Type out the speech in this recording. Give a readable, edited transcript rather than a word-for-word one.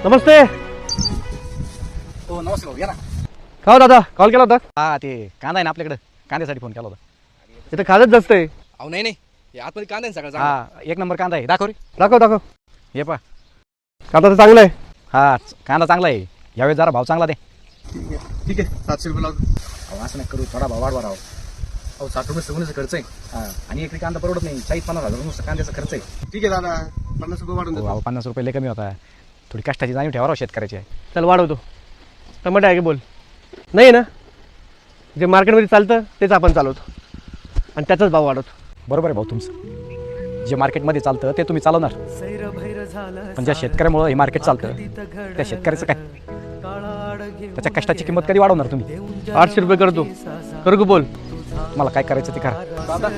नमस्ते. हो नमस्ते भाऊ, या ना. का हो दादा, कॉल केला होता? हा ते कांदा आहे ना आपल्याकडे, कांद्यासाठी फोन केला होता. तिथं खाजच जास्त आहे. अहो नाही नाही, हे आतमध्ये कांदा आहे सगळं. हा, एक नंबर कांदा आहे, दाखव रे. दाखव. हे पा. कांदा तर चांगला आहे. हा कांदा चांगला आहे, यावेळी जरा भाव चांगला दे. ठीक आहे 700 रुपये लावतो. अहो असं नाही करू, थोडा भाव वाढवा राव. अहो 60 रुपये सगळ्याचा खर्च आहे. हा आणि एक कांदा परवडत नाही, 40-50 नुसतं कांद्याचा खर्च आहे. ठीक आहे दादा, 50 रुपये वाढून देतो. अहो 50 रुपये लय कमी होता. थोडी कष्टाची जाणीव ठेवा राव शेतकऱ्याची. चल वाढवतो. टमाटे आहे की बोल. नाही ना, जे मार्केटमध्ये चालतं तेच आपण चालवतो आणि त्याचाच भाव वाढवतो. बरोबर आहे भाऊ तुमचं. जे मार्केटमध्ये चालतं ते तुम्ही चालवणार, पण ज्या शेतकऱ्यामुळं हे मार्केट चालतं त्या शेतकऱ्याचं काय, त्याच्या कष्टाची किंमत कधी वाढवणार तुम्ही? 800 रुपये करतो. करू का बोल? मला काय करायचं ते करा. दादा